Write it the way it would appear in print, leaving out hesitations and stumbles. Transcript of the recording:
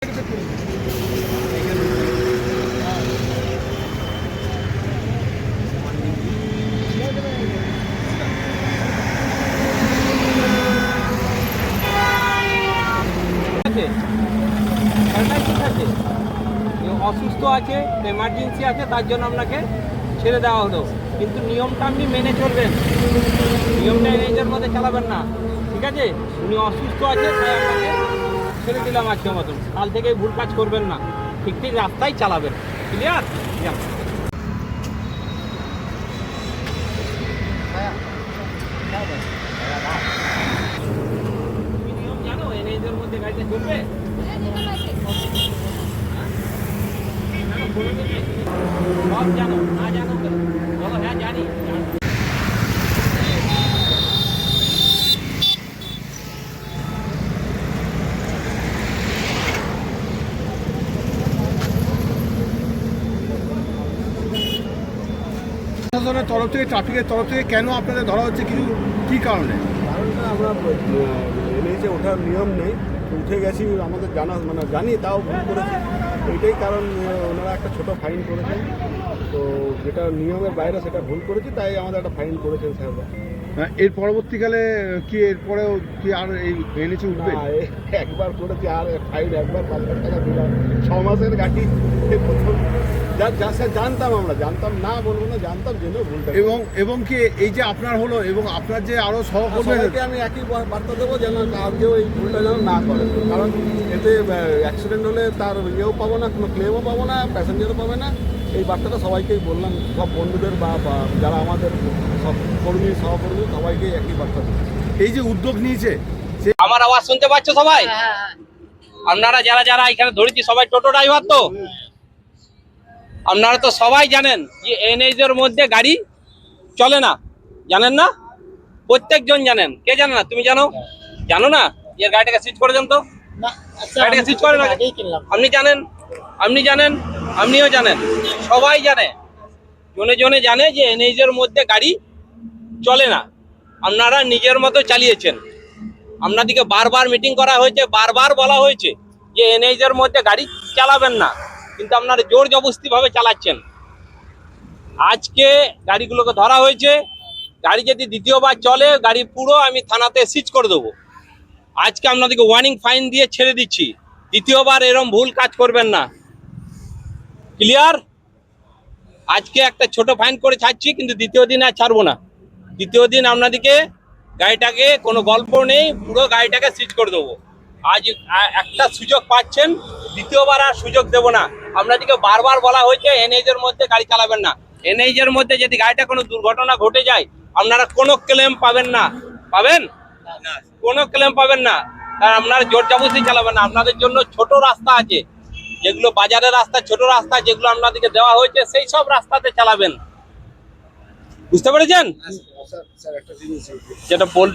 অসুস্থ আছে, এমার্জেন্সি আছে, তার জন্য আপনাকে ছেড়ে দেওয়া হলো। কিন্তু নিয়মটা আপনি মেনে চলবেন, নিয়মটা এনএইচের মধ্যে চালাবেন না, ঠিক আছে? উনি অসুস্থ আছে, তাই আপনাকে ছেড়ে দিলাম আজকে মতন। কাল থেকে ভুল কাজ করবেন না, ঠিক ঠিক রাস্তায় চালাবেন। ক্লিয়ার? নিয়ম জানো এনএইচের মধ্যে গাড়িতে চলবে? সব জানো, না জানো বলো। হ্যাঁ জানি। প্রশাসনের তরফ থেকে, ট্রাফিকের তরফ থেকে কেন আপনাদের ধরা হচ্ছে, কিছু কী কারণে? কারণটা আমরা এনএইচে ওঠার নিয়ম নেই, উঠে গেছি আমাদের জানি, তাও ভুল করেছি। এইটাই কারণ, ওনারা একটা ছোট ফাইন করেছেন, তো যেটা নিয়মের বাইরে সেটা ভুল করেছি, তাই আমাদের একটা ফাইন করেছেন স্যাররা। এর পরবর্তীকালে কি এরপরেও কি আর এই এনএইচে উঠবে? একবার করেছি, আর ফাইন একবার 5 লাখ টাকা দিলাম। 6 মাসের গাড়ি প্রথম জানতাম, আমরা জানতাম না বলবো না, জানতাম জেনেও ভুলটা। এবং কি এই যে আপনার হলো, এবং আপনার যে আরও সহকর্মীদেরকে আমি একই বার্তা দেবো যেন আর কেউ এই ভুলটা যেন না করে, কারণ এতে অ্যাক্সিডেন্ট হলে তার ইয়েও পাবো না, কোনো ক্লেমও পাবো না, প্যাসেঞ্জারও পাবে না। এই বার্তাটা সবাইকেই বললাম, সব বন্ধুদের বা যারা আমাদের সব সহকর্মী সবাইকেই একই বার্তা দিচ্ছি। এই যে উদ্যোগ নিয়েছে, আমার আওয়াজ শুনতে পাচ্ছ সবাই? আপনারা যারা যারা এখানে ধরেছি সবাই টোটো ড্রাইভার তো, আপনারা তো সবাই জানেন যে এনএইচের মধ্যে গাড়ি চলে না, জানেন না? প্রত্যেকজন জানেন। কে জানে না? তুমি জানো? জানো না? যে গাড়িটাকে সিট করে দেন তো, গাড়িটাকে সিট করে না। আপনি জানেন, আপনি জানেন, আপনিও জানেন, সবাই জানে, জনে জনে জানে যে এনএইচের মধ্যে গাড়ি চলে না। আপনারা নিজের মতো চালিয়েছেন। আপনাদেরকে বারবার মিটিং করা হয়েছে, বারবার বলা হয়েছে যে এনএইচের মধ্যে গাড়ি চালাবেন না, কিন্তু আপনারা জোর জবরদস্তি ভাবে চালাচ্ছেন। আজকে গাড়িগুলোকে ধরা হয়েছে, গাড়ি যদি দ্বিতীয়বার চলে, গাড়ি পুরো আমি থানাতে সিজ করে দেবো। আজকে আপনাদেরকে ওয়ার্নিং ফাইন দিয়ে ছেড়ে দিচ্ছি, দ্বিতীয়বার এরকম ভুল কাজ করবেন না। ক্লিয়ার? আজকে একটা ছোট ফাইন করে ছাড়ছি, কিন্তু দ্বিতীয় দিন আর ছাড়বো না। দ্বিতীয় দিন আপনাদেরকে গাড়িটাকে কোনো গল্প নেই, পুরো গাড়িটাকে সিজ করে দেবো। আজ একটা সুযোগ পাচ্ছেন, দ্বিতীয়বার আর সুযোগ দেব না। আপনাদেরকে বারবার বলা হয়েছে এনএইচের মধ্যে গাড়ি চালাবেন না। এনএইচের মধ্যে যদি গাড়িটা কোনো দুর্ঘটনা ঘটে যায়, আপনারা কোনো ক্লেম পাবেন না। পাবেন? কোনো ক্লেম পাবেন না। আর আপনারা জোর জবরদস্তি চালাবেন না। আপনাদের জন্য ছোট রাস্তা আছে, যেগুলো বাজারের রাস্তা, ছোট রাস্তা যেগুলো আপনাদেরকে দেওয়া হয়েছে, সেই সব রাস্তাতে চালাবেন। বুঝতে পেরেছেন? স্যার একটা জিনিস যেটা বল